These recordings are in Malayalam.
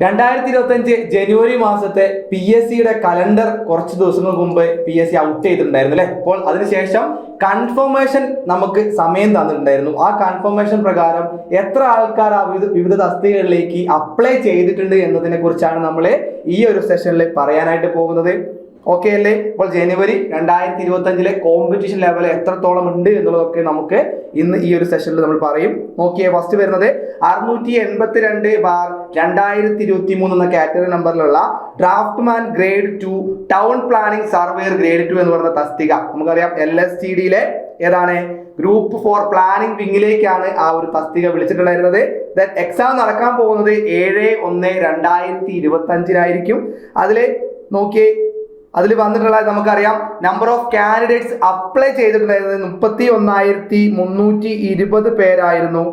2025 ജനുവരി മാസത്തെ PSCയുടെ കലണ്ടർ കുറച്ച് ദിവസങ്ങൾക്ക് മുമ്പ് PSC ഔട്ട് ചെയ്തിട്ടുണ്ടായിരുന്നു അല്ലെ. അപ്പോൾ അതിനുശേഷം കൺഫർമേഷൻ നമുക്ക് സമയം തന്നിട്ടുണ്ടായിരുന്നു. ആ കൺഫർമേഷൻ പ്രകാരം എത്ര ആൾക്കാർ ആ വിവിധ തസ്തികകളിലേക്ക് അപ്ലൈ ചെയ്തിട്ടുണ്ട് എന്നതിനെ കുറിച്ചാണ് നമ്മൾ ഈ ഒരു സെഷനിൽ പറയാനായിട്ട് പോകുന്നത്. ഓക്കെ അല്ലേ? അപ്പോൾ ജനുവരി 2025 കോമ്പറ്റീഷൻ ലെവൽ എത്രത്തോളം ഉണ്ട് എന്നുള്ളതൊക്കെ നമുക്ക് ഇന്ന് ഈ ഒരു സെഷനിൽ നമ്മൾ പറയും. നോക്കിയേ, ഫസ്റ്റ് വരുന്നത് 682/2023 എന്ന കാറ്റഗറി നമ്പറിലുള്ള draftsman grade 2 town planning surveyor grade 2 എന്ന് പറയുന്ന തസ്തിക. നമുക്കറിയാം LSTDയിലെ ഏതാണ് ഗ്രൂപ്പ് 4 പ്ലാനിംഗ് വിങ്ങിലേക്കാണ് ആ ഒരു തസ്തിക വിളിച്ചിട്ടുണ്ടായിരുന്നത്. എക്സാം നടക്കാൻ പോകുന്നത് 7/1/2025 അതിൽ നോക്കിയേ, അതിൽ വന്നിട്ടുള്ള നമുക്കറിയാം നമ്പർ ഓഫ് കാൻഡിഡേറ്റ്സ് അപ്ലൈ ചെയ്തിട്ടുണ്ടായിരുന്നത് 31,320 പേരായിരുന്നു.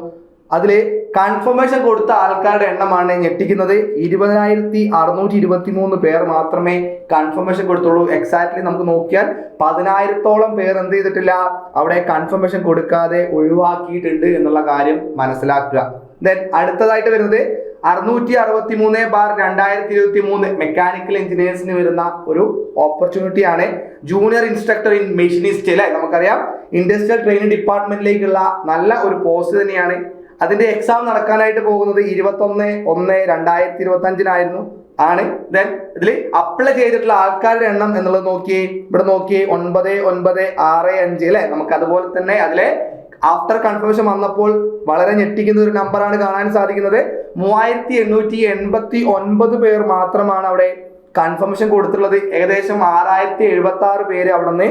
അതിൽ കൺഫർമേഷൻ കൊടുത്ത ആൾക്കാരുടെ എണ്ണമാണ് ഞെട്ടിക്കുന്നത്. 20,623 പേർ മാത്രമേ കൺഫർമേഷൻ കൊടുത്തുള്ളൂ. എക്സാക്ട്ലി നമുക്ക് നോക്കിയാൽ 10,000-ഓളം പേർ എന്ത് ചെയ്തിട്ടില്ല, അവിടെ കൺഫർമേഷൻ കൊടുക്കാതെ ഒഴിവാക്കിയിട്ടുണ്ട് എന്നുള്ള കാര്യം മനസ്സിലാക്കുക. ദെൻ അടുത്തതായിട്ട് വരുന്നത് 663/2023 മെക്കാനിക്കൽ എഞ്ചിനീയേഴ്സിന് വരുന്ന ഒരു ഓപ്പർച്യൂണിറ്റി ആണ്. ജൂനിയർ ഇൻസ്ട്രക്ടർ ഇൻ മെഷീനിസ്റ്റ് അല്ലെ. നമുക്കറിയാം ഇൻഡസ്ട്രിയൽ ട്രെയിനിങ് ഡിപ്പാർട്ട്മെന്റിലേക്കുള്ള നല്ല ഒരു പോസ്റ്റ് തന്നെയാണ്. അതിന്റെ എക്സാം നടക്കാനായിട്ട് പോകുന്നത് 21/1/2025 ആണ്. ദെൻ ഇതിൽ അപ്ലൈ ചെയ്തിട്ടുള്ള ആൾക്കാരുടെ എണ്ണം എന്നുള്ളത് നോക്കിയേ, ഇവിടെ നോക്കിയേ 9965 അല്ലെ. നമുക്ക് അതുപോലെ തന്നെ അതിലെ ആഫ്റ്റർ കൺഫർമേഷൻ വന്നപ്പോൾ വളരെ ഞെട്ടിക്കുന്ന ഒരു നമ്പറാണ് കാണാൻ സാധിക്കുന്നത്. 3889 പേർ മാത്രമാണ് അവിടെ കൺഫർമേഷൻ കൊടുത്തിട്ടുള്ളത്. ഏകദേശം 6076 പേര് അവിടെ നിന്ന്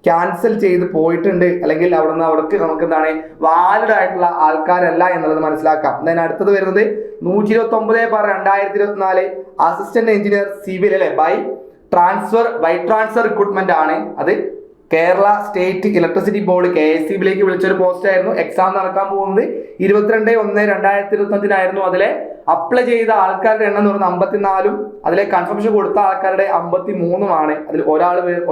ക്യാൻസൽ ചെയ്ത് പോയിട്ടുണ്ട്, അല്ലെങ്കിൽ അവിടെ നിന്ന് അവർക്ക് നമുക്ക് എന്താണ് വാലിഡ് ആയിട്ടുള്ള ആൾക്കാരല്ല എന്നുള്ളത് മനസ്സിലാക്കാം. then അടുത്തത് വരുന്നത് 129/2024 അസിസ്റ്റന്റ് എഞ്ചിനീയർ സിവിൽ അല്ലെ ബൈ ട്രാൻസ്ഫർ റിക്രൂട്ട്മെന്റ് ആണ്. അത് കേരള സ്റ്റേറ്റ് ഇലക്ട്രിസിറ്റി ബോർഡ് KSEBിലേക്ക് വിളിച്ചൊരു പോസ്റ്റ് ആയിരുന്നു. എക്സാം നടക്കാൻ പോകുന്നത് 22/1/2025 അതിലെ അപ്ലൈ ചെയ്ത ആൾക്കാരുടെ എണ്ണം എന്ന് പറയുന്നത് 54, അതിലെ കൺഫർമേഷൻ കൊടുത്ത ആൾക്കാരുടെ 53 അതിൽ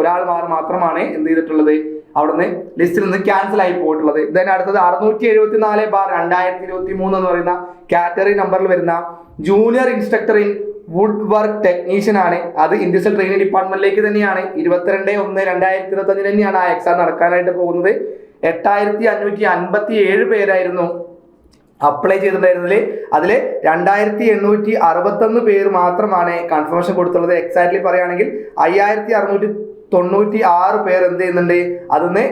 ഒരാൾ മാത്രമാണ് എന്ത് ചെയ്തിട്ടുള്ളത്, അവിടുന്ന് ലിസ്റ്റിൽ നിന്ന് ക്യാൻസൽ ആയി പോയിട്ടുള്ളത്. ദെൻ അടുത്തത് 674/2023 എന്ന് പറയുന്ന കാറ്റഗറി നമ്പറിൽ വരുന്ന junior instructor in wood work technician ആണ്. അത് ഇൻഡസ്ട്രിയൽ ട്രെയിനിങ് ഡിപ്പാർട്ട്മെന്റിലേക്ക് തന്നെയാണ്. 22/1/2025 തന്നെയാണ് ആ എക്സാം നടക്കാനായിട്ട് പോകുന്നത്. 8557 പേരായിരുന്നു അപ്ലൈ ചെയ്തിട്ടുണ്ടായിരുന്നതിൽ. അതിൽ 2861 പേര് മാത്രമാണ് കൺഫർമേഷൻ കൊടുത്തുള്ളത്. എക്സാക്ട്ലി പറയുകയാണെങ്കിൽ 5696 പേർ എന്ത് ചെയ്യുന്നുണ്ട്, അതിന്ന്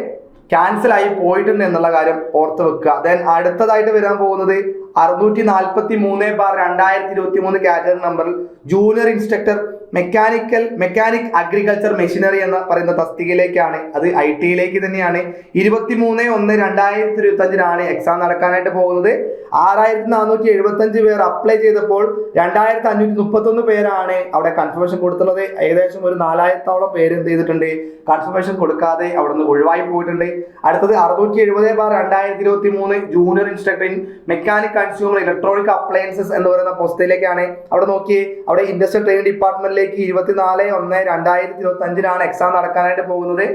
ക്യാൻസൽ ആയി പോയിട്ടുണ്ട് എന്നുള്ള കാര്യം ഓർത്ത് വെക്കുക. ദെൻ അടുത്തതായിട്ട് വരാൻ പോകുന്നത് 643/2023 കാറ്റഗറി നമ്പറിൽ junior instructor mechanic agriculture machinery എന്ന് പറയുന്ന തസ്തികയിലേക്കാണ്. അത് IT തന്നെയാണ്. 23/1/2025 എക്സാം നടക്കാനായിട്ട് പോകുന്നത്. 6475 പേർ അപ്ലൈ ചെയ്തപ്പോൾ 2531 പേരാണ് അവിടെ കൺഫർമേഷൻ കൊടുത്തുള്ളത്. ഏകദേശം ഒരു 4000-ഓളം പേര് എന്ത് ചെയ്തിട്ടുണ്ട്, കൺഫർമേഷൻ കൊടുക്കാതെ അവിടെ നിന്ന് ഒഴിവായി പോയിട്ടുണ്ട്. അടുത്തത് 670/2023 junior instructor in mechanic consumer electronic appliances എന്ന് പറയുന്ന പോസ്റ്റിലേക്കാണ്. അവിടെ നോക്കി, അവിടെ ഇൻഡസ്ട്രിയൽ ട്രെയിനിങ് ഡിപ്പാർട്ട്മെന്റിലേക്ക് 24/1/2025 എക്സാം നടക്കാനായിട്ട് പോകുന്നത്.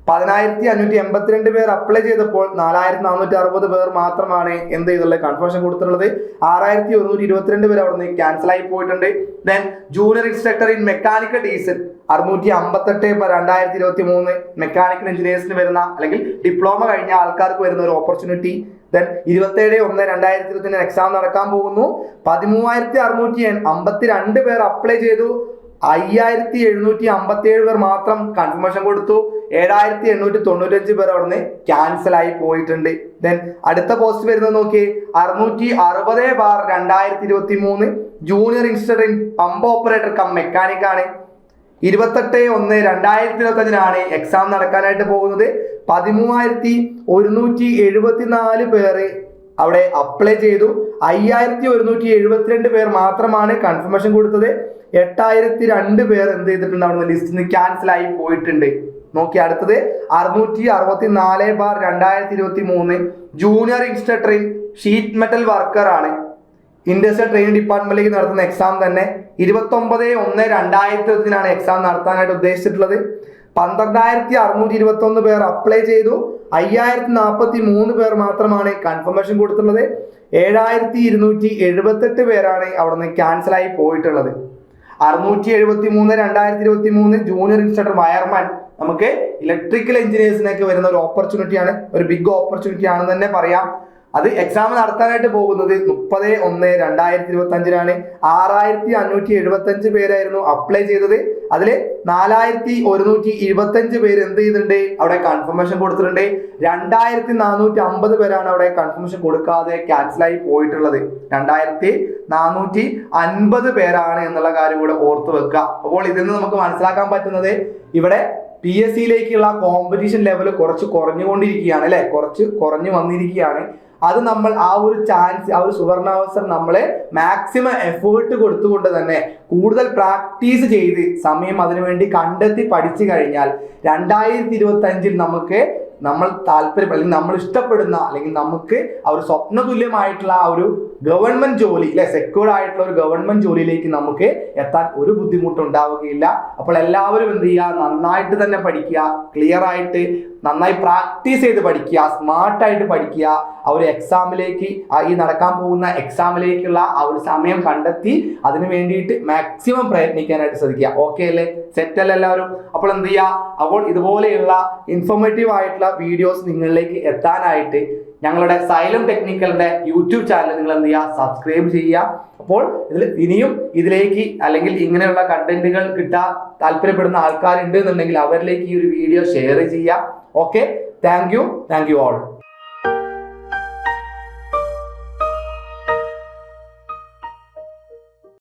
10,582 പേർ അപ്ലൈ ചെയ്തപ്പോൾ 4,460 പേർ മാത്രമാണ് എന്ത് ചെയ്തുള്ളത്, കൺഫർമേഷൻ കൊടുത്തിട്ടുള്ളത്. 6,122 പേർ അവിടെ നിന്ന് ക്യാൻസൽ ആയി പോയിട്ടുണ്ട്. Then junior instructor in mechanical diesel 658/2023 mechanical എഞ്ചിനീയേഴ്സിന് വരുന്ന അല്ലെങ്കിൽ ഡിപ്ലോമ കഴിഞ്ഞ ആൾക്കാർക്ക് വരുന്ന ഒരു ഓപ്പർച്യൂണിറ്റി. ദെൻ 27/1/2025 എക്സാം നടക്കാൻ പോകുന്നു. 13,652 പേർ അപ്ലൈ ചെയ്തു. 5,757 പേർ മാത്രം കൺഫർമേഷൻ കൊടുത്തു. 7,895 പേർ അവിടുന്ന് ക്യാൻസൽ ആയി പോയിട്ടുണ്ട്. ദെൻ അടുത്ത പോസ്റ്റ് വരുന്നത് നോക്കി, 660/2023 junior instructor in pump operator come mechanic ആണ്. 28/1/2025 എക്സാം നടക്കാനായിട്ട് പോകുന്നത്. 13,174 പേര് അവിടെ അപ്ലൈ ചെയ്തു. 5,172 പേർ മാത്രമാണ് കൺഫർമേഷൻ കൊടുത്തത്. 8,002 പേർ എന്ത് ചെയ്തിട്ടുണ്ട്, അവിടെ ലിസ്റ്റിൽ നിന്ന് ക്യാൻസൽ ആയി പോയിട്ടുണ്ട്. നോക്കി അടുത്തത് 664/2023 junior instructor in sheet metal worker ആണ്. ഇൻഡസ്ട്രിയൽ ട്രെയിനിങ് ഡിപ്പാർട്ട്മെന്റിലേക്ക് നടത്തുന്ന എക്സാം തന്നെ. 29/1/2025 എക്സാം നടത്താനായിട്ട് ഉദ്ദേശിച്ചിട്ടുള്ളത്. 12,621 പേർ അപ്ലൈ ചെയ്തു. 5043 പേർ മാത്രമാണ് കൺഫർമേഷൻ കൊടുത്തിട്ടുള്ളത്. 7278 പേരാണ് അവിടെ നിന്ന് ക്യാൻസലായി പോയിട്ടുള്ളത്. 673 2023 ജൂനിയർ ഇൻസ്ട്രക്ടർ വയർമാൻ നമുക്ക് ഇലക്ട്രിക്കൽ എഞ്ചിനീയേഴ്സിനൊക്കെ വരുന്ന ഒരു ഓപ്പർച്യൂണിറ്റിയാണ്, ഒരു ബിഗ് ഓപ്പർച്യൂണിറ്റി ആണെന്ന് തന്നെ പറയാം. അത് എക്സാം നടത്താനായിട്ട് പോകുന്നത് 30/1/2025 6575 പേരായിരുന്നു അപ്ലൈ ചെയ്തത്. അതിൽ 4125 പേര് എന്ത് ചെയ്തിട്ടുണ്ട്, അവിടെ കൺഫർമേഷൻ കൊടുത്തിട്ടുണ്ട്. 2450 പേരാണ് അവിടെ കൺഫർമേഷൻ കൊടുക്കാതെ ക്യാൻസലായി പോയിട്ടുള്ളത്. 2450 പേരാണ് എന്നുള്ള കാര്യം കൂടെ ഓർത്ത് വെക്കുക. അപ്പോൾ ഇതിൽ നിന്ന് നമുക്ക് മനസ്സിലാക്കാൻ പറ്റുന്നത് ഇവിടെ PSCയിലേക്കുള്ള കോമ്പറ്റീഷൻ ലെവൽ കുറച്ച് കുറഞ്ഞുകൊണ്ടിരിക്കുകയാണ് അല്ലെ, കുറച്ച് കുറഞ്ഞു വന്നിരിക്കുകയാണ്. അത് നമ്മൾ ആ ഒരു ചാൻസ്, ആ ഒരു സുവർണാവസരം നമ്മളെ മാക്സിമം എഫേർട്ട് കൊടുത്തുകൊണ്ട് തന്നെ കൂടുതൽ പ്രാക്ടീസ് ചെയ്ത് സമയം അതിനുവേണ്ടി കണ്ടെത്തി പഠിച്ചു കഴിഞ്ഞാൽ 2025 നമുക്ക് നമ്മൾ താല്പര്യം അല്ലെങ്കിൽ നമ്മൾ ഇഷ്ടപ്പെടുന്ന അല്ലെങ്കിൽ നമുക്ക് ആ ഒരു സ്വപ്ന തുല്യമായിട്ടുള്ള ആ ഒരു ഗവൺമെന്റ് ജോലി അല്ലെ, സെക്യൂർഡ് ആയിട്ടുള്ള ഒരു ഗവൺമെന്റ് ജോലിയിലേക്ക് നമുക്ക് എത്താൻ ഒരു ബുദ്ധിമുട്ടുണ്ടാവുകയില്ല. അപ്പോൾ എല്ലാവരും എന്ത് ചെയ്യുക, നന്നായിട്ട് തന്നെ പഠിക്കുക, ക്ലിയർ ആയിട്ട് നന്നായി പ്രാക്ടീസ് ചെയ്ത് പഠിക്കുക, സ്മാർട്ടായിട്ട് പഠിക്കുക. ആ ഒരു എക്സാമിലേക്ക്, ഈ നടക്കാൻ പോകുന്ന എക്സാമിലേക്കുള്ള ആ ഒരു സമയം കണ്ടെത്തി അതിന് വേണ്ടിയിട്ട് മാക്സിമം പ്രയത്നിക്കാനായിട്ട് ശ്രദ്ധിക്കുക. ഓക്കെ അല്ലേ, സെറ്റ് അല്ല എല്ലാവരും? അപ്പോൾ എന്ത് ചെയ്യുക, അപ്പോൾ ഇതുപോലെയുള്ള ഇൻഫോർമേറ്റീവ് ആയിട്ടുള്ള വീഡിയോസ് നിങ്ങളിലേക്ക് എത്താനായിട്ട് ഞങ്ങളുടെ സൈലം ടെക്നിക്കലിന്റെ യൂട്യൂബ് ചാനൽ നിങ്ങൾ എന്ത് ചെയ്യുക, സബ്സ്ക്രൈബ് ചെയ്യുക. അപ്പോൾ ഇനിയും ഇതിലേക്ക് അല്ലെങ്കിൽ ഇങ്ങനെയുള്ള കണ്ടന്റുകൾ കിട്ടാൻ താല്പര്യപ്പെടുന്ന ആൾക്കാരുണ്ട് എന്നുണ്ടെങ്കിൽ അവരിലേക്ക് ഈ ഒരു വീഡിയോ ഷെയർ ചെയ്യുക. Okay, thank you all.